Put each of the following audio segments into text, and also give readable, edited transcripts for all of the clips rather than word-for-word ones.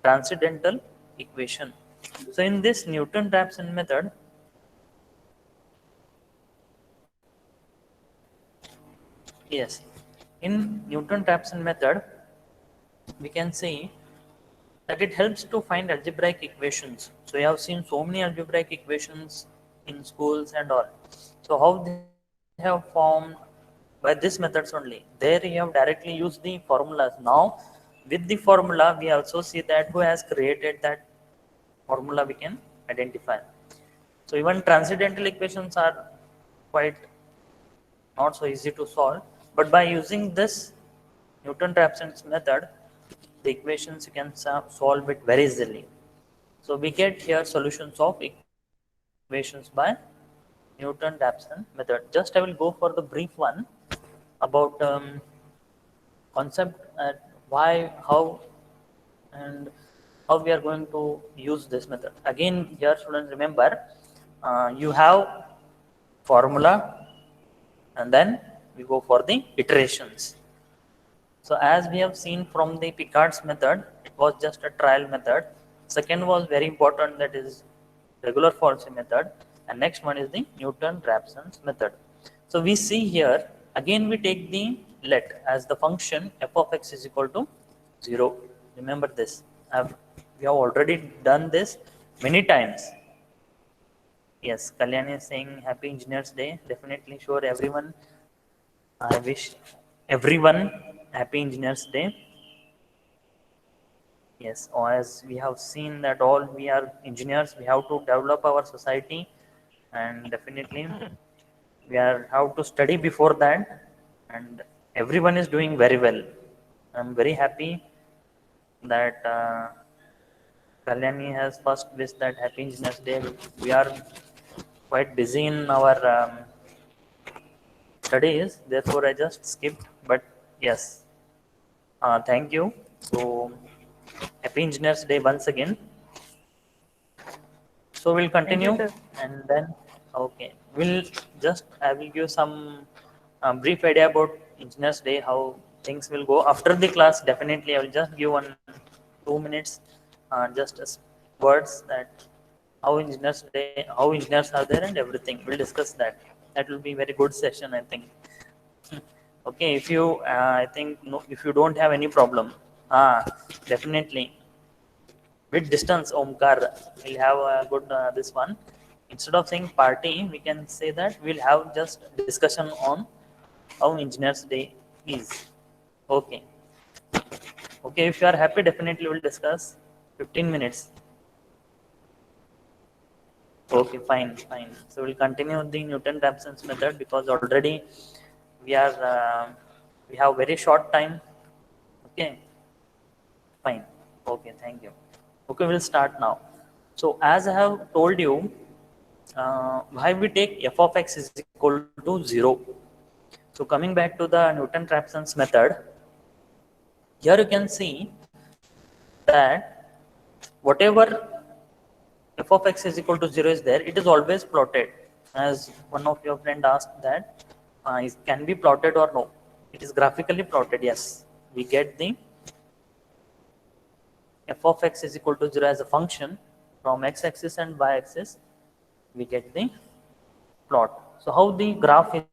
transcendental equation. So in this Newton Raphson method, yes, in Newton Raphson method, we can see that it helps to find algebraic equations. So you have seen so many algebraic equations in schools and all. So how they have formed by this methods only. There you have directly used the formulas. Now with the formula we also see that who has created that formula we can identify. So even transcendental equations are quite not so easy to solve, but by using this Newton Raphson's method, the equations you can solve it very easily. So we get here solutions of equations by Newton Raphson method. Just I will go for the brief one about concept at why, how, and how we are going to use this method. Again, here students remember, you have formula and then we go for the iterations. So as we have seen from the Picard's method, it was just a trial method. Second was very important, that is regular Fourier method, and next one is the Newton Raphson's method. So we see here again we take the let as the function f of x is equal to 0. Remember this. We have already done this many times. Yes, Kalyani is saying Happy Engineers Day. Definitely sure everyone. I wish everyone Happy Engineers Day. Yes, as we have seen that all we are engineers, we have to develop our society, and definitely we are have to study before that, and everyone is doing very well. I'm very happy that Kalyani has first wished that Happy Engineers Day. We are quite busy in our studies, therefore I just skipped. But yes, thank you. So Happy Engineers Day once again. So we'll Thank you, continue, sir. and then okay, we'll just I will give some brief idea about Engineers Day, how things will go after the class. Definitely, I will just give 2 minutes, just as words that how Engineers Day, how engineers are there, and everything. We'll discuss that. That will be very good session, I think. Okay, if you I think no, if you don't have any problem, definitely with distance Omkar we'll have a good this one. Instead of saying party, we can say that we'll have just discussion on how engineers day is. Okay, okay, if you are happy, definitely we'll discuss 15 minutes. Okay, fine. So we'll continue the Newton Raphson's method because already we are we have very short time. Okay, fine. Okay, thank you. Okay, we'll start now. So as I have told you, why we take f of x is equal to 0. So coming back to the Newton Raphson's method, here you can see that whatever f of x is equal to 0 is there, it is always plotted. As one of your friend asked that, it can be plotted or no. It is graphically plotted, yes. We get the f of x is equal to 0 as a function from x-axis and y-axis. We get the plot. So how the graph is,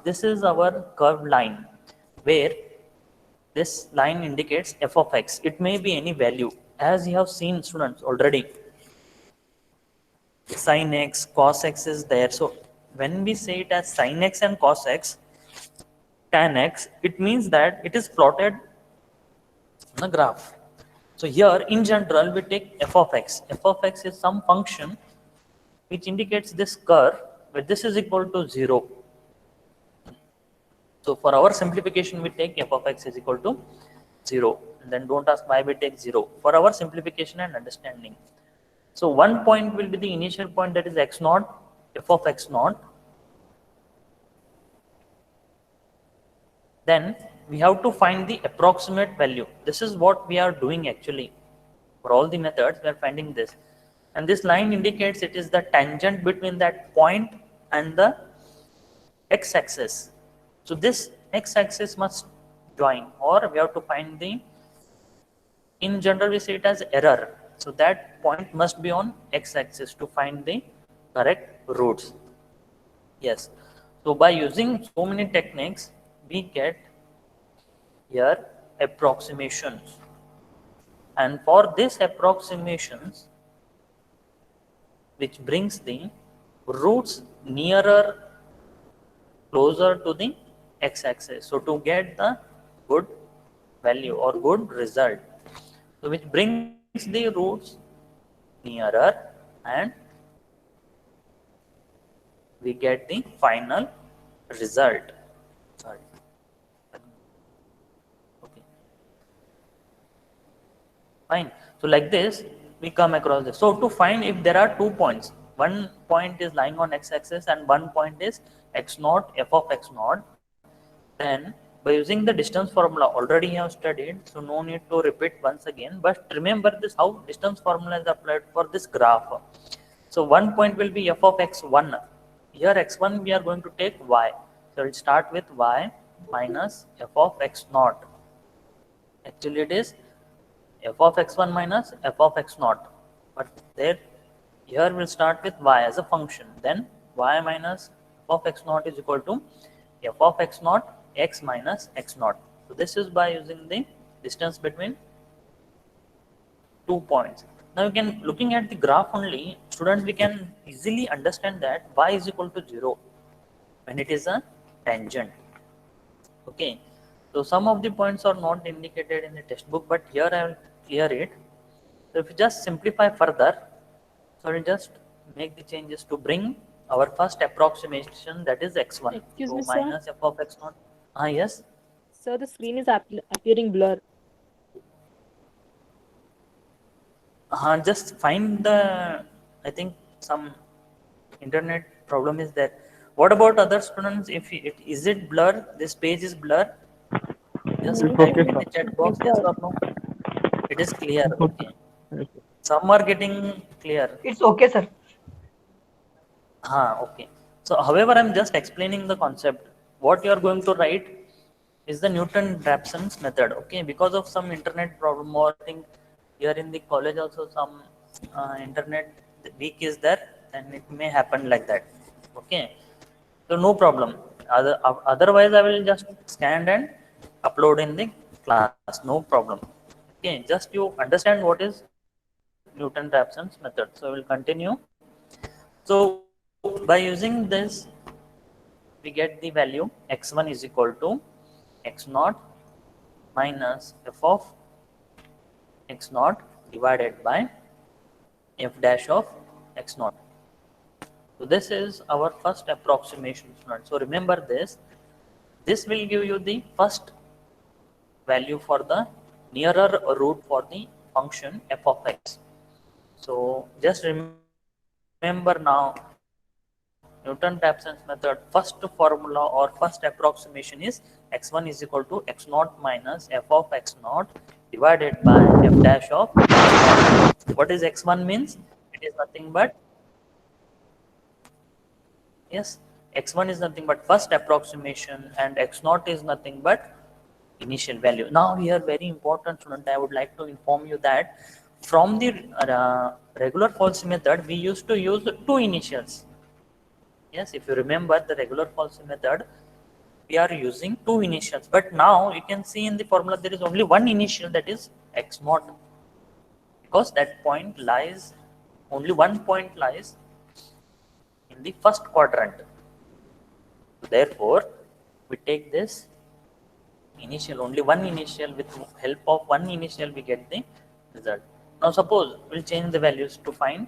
this is our curved line where this line indicates f of x. It may be any value, as you have seen students already. Sin x, cos x is there. So when we say it as sin x and cos x, tan x, it means that it is plotted on a graph. So here in general we take f of x. F of x is some function which indicates this curve where this is equal to 0. So for our simplification, we take f of x is equal to 0. And then don't ask why we take 0. For our simplification and understanding. So one point will be the initial point, that is x naught, f of x naught. Then we have to find the approximate value. This is what we are doing actually. For all the methods, we are finding this. And this line indicates it is the tangent between that point and the x-axis. So this x-axis must join, or we have to find the in general we see it as error. So that point must be on x-axis to find the correct roots. Yes. So by using so many techniques, we get here approximations. And for these approximations, which brings the roots nearer, closer to the x-axis. So to get the good value or good result, so which brings the roots nearer, and we get the final result. Sorry. Okay. Fine. So like this, we come across this. So to find if there are 2 points, one point is lying on x-axis and one point is x naught, f of x naught, then by using the distance formula already you have studied, so no need to repeat once again. But remember this how distance formula is applied for this graph. So one point will be f of x1. Here x1 we are going to take y. So we'll start with y minus f of x naught. Actually it is f of x1 minus f of x naught. But there here we'll start with y as a function. Then y minus f of x naught is equal to f of x naught x minus x naught. So this is by using the distance between 2 points. Now you can, looking at the graph only, student, we can easily understand that y is equal to 0 when it is a tangent. Okay, so some of the points are not indicated in the textbook, but here I will clear it. So if you just simplify further, so we'll just make the changes to bring our first approximation, that is x1. Excuse So me, sir. minus f of x naught. Yes. Sir, the screen is appearing blur. Just find the, I think some internet problem is there. What about other students? If it is it blur, this page is blur, just It's type okay, in sir. the chat box yes or no. It is clear. It's okay. Okay, some are getting clear. It's okay, sir. Okay. So however, I'm just explaining the concept. What you are going to write is the Newton Raphsons method. Okay, because of some internet problem, or I think here in the college also some internet weak is there, and it may happen like that. Okay, so no problem. Otherwise, I will just scan and upload in the class. No problem. Okay, just you understand what is Newton Raphsons method. So we will continue. So by using this, we get the value x1 is equal to x naught minus f of x naught divided by f dash of x naught. So this is our first approximation, student. So remember this. This will give you the first value for the nearer root for the function f of x. So just remember now, Newton Raphsons method, first formula or first approximation is x1 is equal to x naught minus f of x naught divided by f dash of x naught. What is x1 means? It is nothing but, yes, x1 is nothing but first approximation, and x naught is nothing but initial value. Now here very important, student, I would like to inform you that from the regular false method we used to use two initials. Yes, if you remember the regular false method, we are using two initials, but now you can see in the formula there is only one initial, that is x naught, because that point lies, only one point lies in the first quadrant. Therefore we take this initial, only one initial, with help of one initial we get the result. Now suppose we'll change the values to find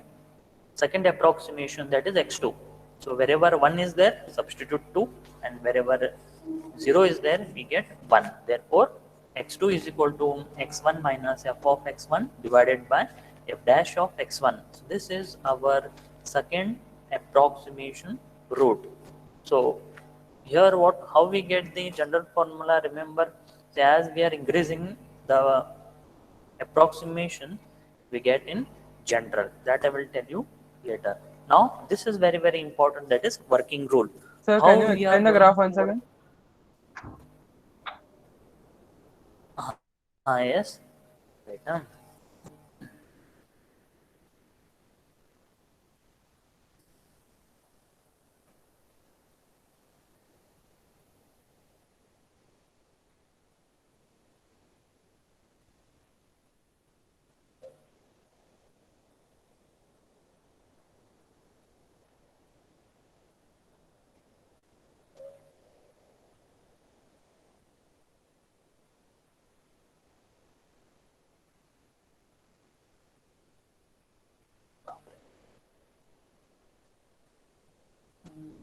second approximation, that is x2. So wherever 1 is there, substitute 2, and wherever 0 is there, we get 1. Therefore x2 is equal to x1 minus f of x1 divided by f dash of x1. So this is our second approximation root. So here how we get the general formula? Remember, as we are increasing the approximation, we get in general. That I will tell you later. Now this is very, very important, that is working rule. Sir, How can you we are explain the going graph to once work- again? Yes. Right. Huh?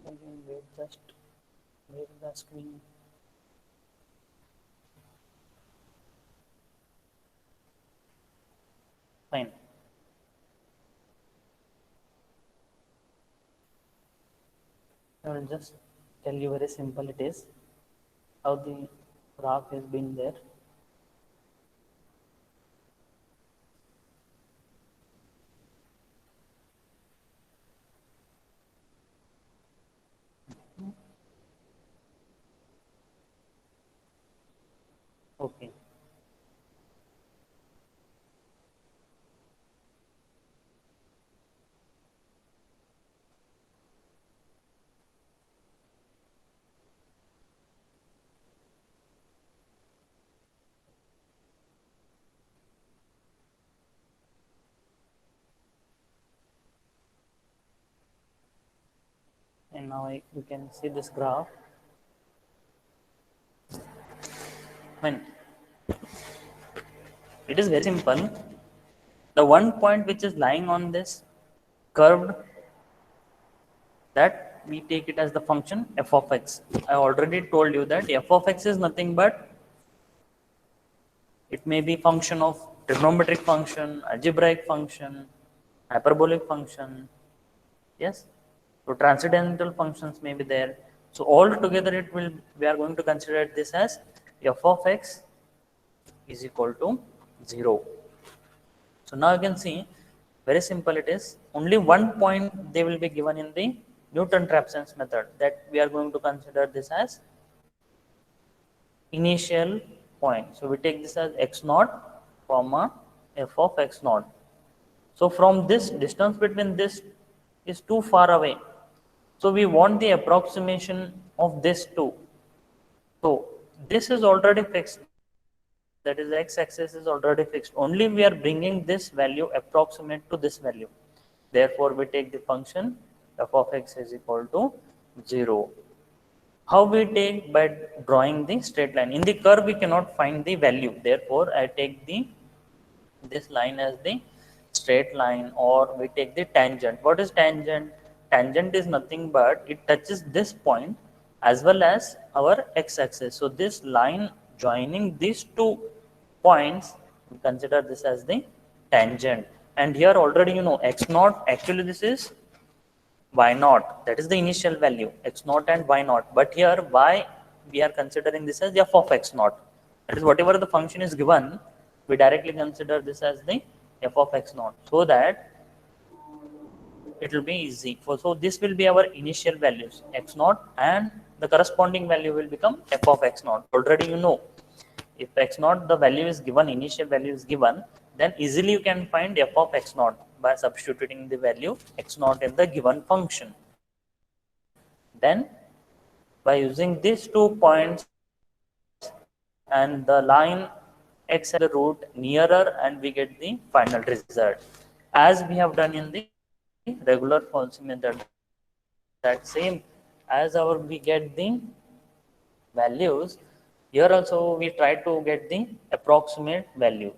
Again, wait, just wait the screen. Fine. I will just tell you very simple it is how the graph has been there. Okay. And now you can see this graph. When it is very simple, the one point which is lying on this curved, that we take it as the function f of x. I already told you that f of x is nothing but it may be function of trigonometric function, algebraic function, hyperbolic function. Yes. So transcendental functions may be there. So all together it will, we are going to consider this as f of x is equal to 0. So now you can see very simple it is. Only one point they will be given in the Newton Raphsons method, that we are going to consider this as initial point. So we take this as x naught comma f of x naught. So from this distance between this is too far away. So we want the approximation of this two. So this is already fixed. That is, the x-axis is already fixed. Only we are bringing this value approximate to this value. Therefore, we take the function f of x is equal to 0. How we take? By drawing the straight line. In the curve, we cannot find the value. Therefore, I take the this line as the straight line, or we take the tangent. What is tangent? Tangent is nothing but it touches this point as well as our x-axis. So this line joining these two points, we consider this as the tangent. And here already you know x naught, actually this is y naught, that is the initial value x naught and y naught, but here y we are considering this as f of x naught, that is whatever the function is given we directly consider this as the f of x naught, so that it will be easy for, so this will be our initial values x naught, and the corresponding value will become f of x naught. Already you know, if x naught the value is given, initial value is given, then easily you can find f of x naught by substituting the value x naught in the given function. Then by using these 2 points and the line x and the root nearer, and we get the final result as we have done in the regular Fourier method. That same as our we get the values, here also we try to get the approximate value.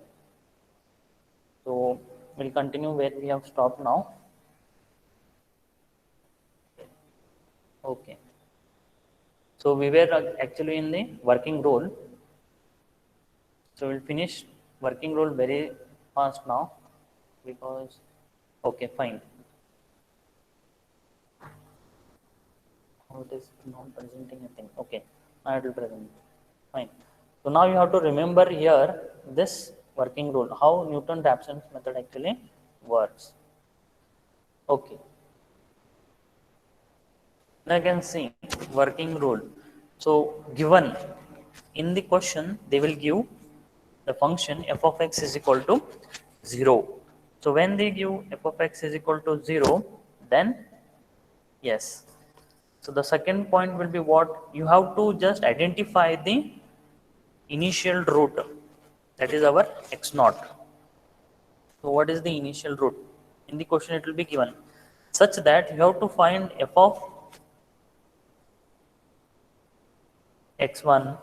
So we'll continue where we have stopped now. Okay. So we were actually in the working rule. So we'll finish working rule very fast now, because okay, fine. Oh, it is not presenting anything. Okay, I will present. Fine. So now you have to remember here this working rule, how Newton Raphsons method actually works. Okay. Now you can see working rule. So given in the question, they will give the function f of x is equal to 0. So when they give f of x is equal to 0, then yes. So the second point will be what? You have to just identify the initial root, that is our x naught. So what is the initial root? In the question it will be given such that you have to find f of x1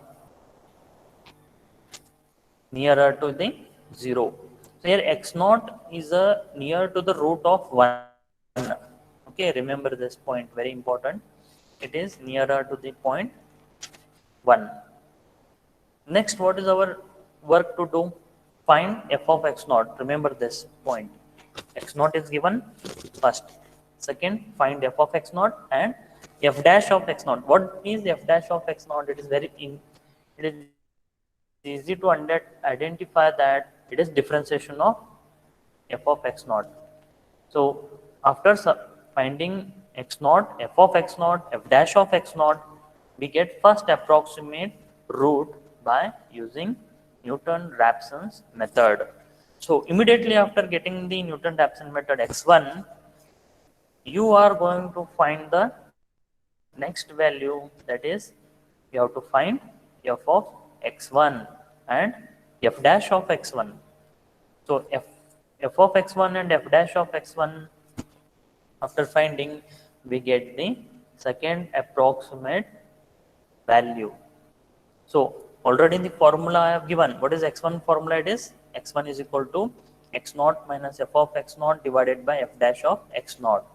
nearer to the 0. So here x naught is near to the root of 1. Okay, remember this point, very important. It is nearer to the point 1. Next, what is our work to do? Find f of x naught. Remember this point. X naught is given first. Second, find f of x naught and f dash of x naught. What is f dash of x naught? It is it is easy to identify that it is differentiation of f of x naught. So after finding x naught, f of x naught, f dash of x naught, we get first approximate root by using Newton Raphsons method. So immediately after getting the Newton Raphson method x1, you are going to find the next value, that is you have to find f of x1 and f dash of x1. So f of x1 and f dash of x1, after finding, we get the second approximate value. So already in the formula I have given, what is x1 formula? It is x1 is equal to x naught minus f of x naught divided by f dash of x naught.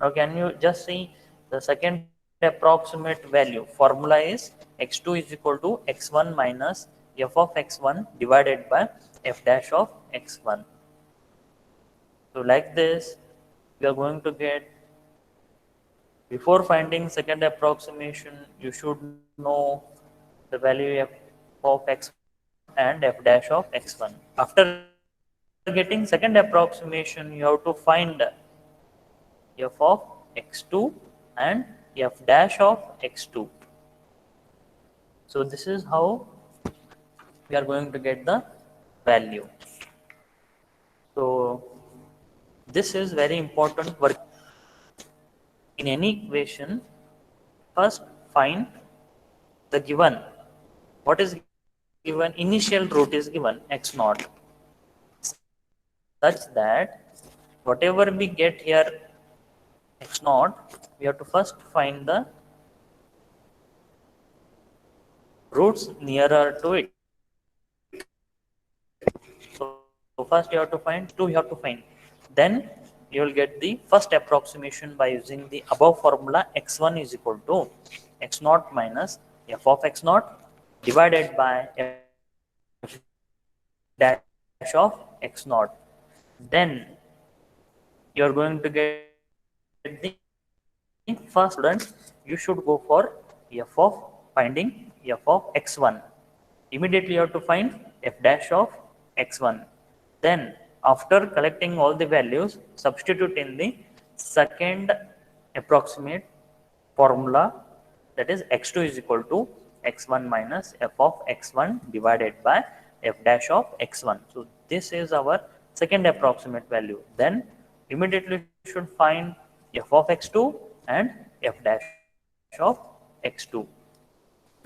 Now can you just see the second approximate value? Formula is x2 is equal to x1 minus f of x1 divided by f dash of x1. So like this, we are going to get, before finding second approximation, you should know the value of x1 and f dash of x1. After getting second approximation, you have to find f of x2 and f dash of x2. So this is how we are going to get the value. So this is very important work. In any equation, first find the given. What is given? Initial root is given x naught, such that whatever we get here x naught, we have to first find the roots nearer to it. So first you have to find 2, you have to find. Then you will get the first approximation by using the above formula. X1 is equal to x naught minus f of x naught divided by f dash of x naught. Then you are going to get the first approximate value. Students, you should go for f of finding f of x1. Immediately you have to find f dash of x1. Then after collecting all the values, substitute in the second approximate formula, that is x2 is equal to x1 minus f of x1 divided by f dash of x1. So this is our second approximate value. Then immediately you should find f of x2 and f dash of x2.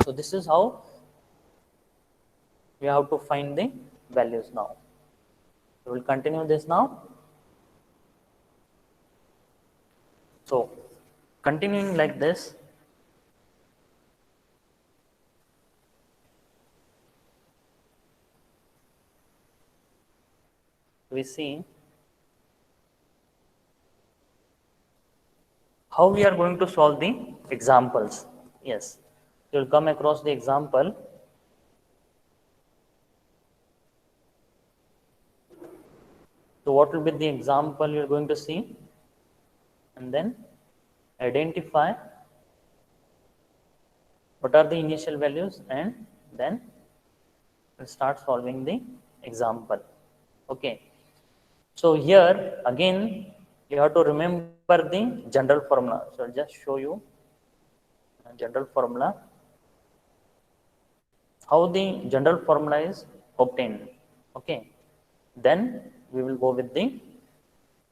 So this is how we have to find the values now. We will continue this now. So continuing like this, we see how we are going to solve the examples. Yes, you will come across the example. So what will be the example you are going to see, and then identify what are the initial values, and then we'll start solving the example. Okay. So here again you have to remember the general formula. So I'll just show you a general formula. How the general formula is, obtained. Okay, then we will go with the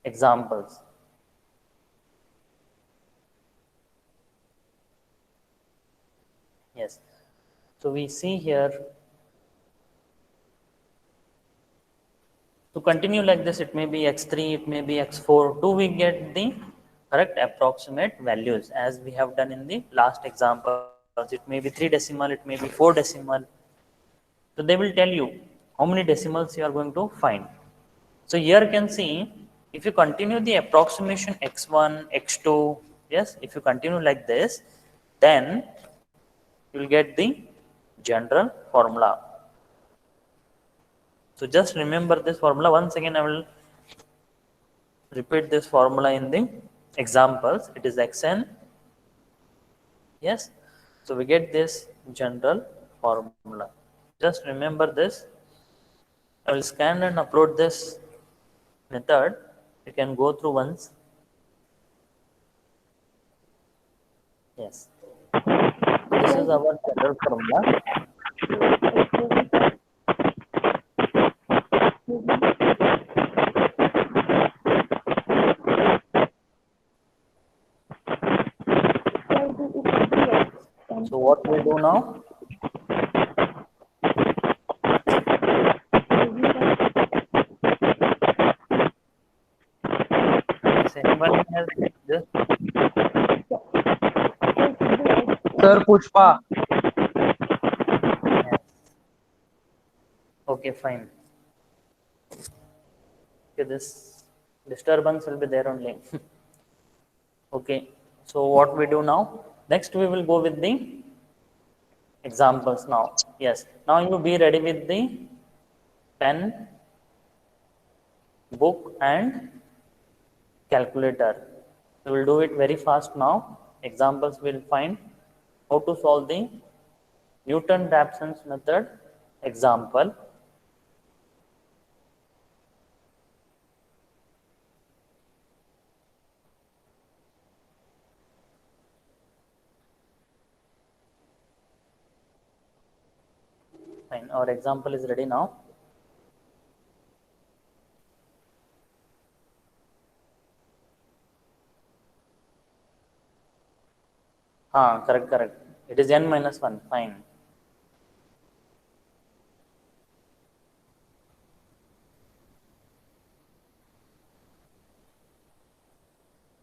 examples. Yes, so we see here, to continue like this, it may be x3, it may be x4, to we get the correct approximate values as we have done in the last examples. It may be 3 decimal, it may be 4 decimal. So they will tell you how many decimals you are going to find. So here you can see, if you continue the approximation x1, x2, yes, if you continue like this, then you will get the general formula. So just remember this formula. Once again, I will repeat this formula in the examples. It is xn, yes. So we get this general formula. Just remember this. I will scan and upload this method. You can go through once. Yes. So this is our general formula. So what we do now? Yes, anyone has this? Sir Pushpa. Yes. Okay, fine. Okay, this disturbance will be there only. Okay, so what we do now? Next, we will go with the examples now. Yes, now you be ready with the pen, book, and calculator. We will do it very fast now. Examples will find how to solve the Newton Raphsons method example. Fine, our example is ready now. Correct, correct. It is n minus 1. Fine.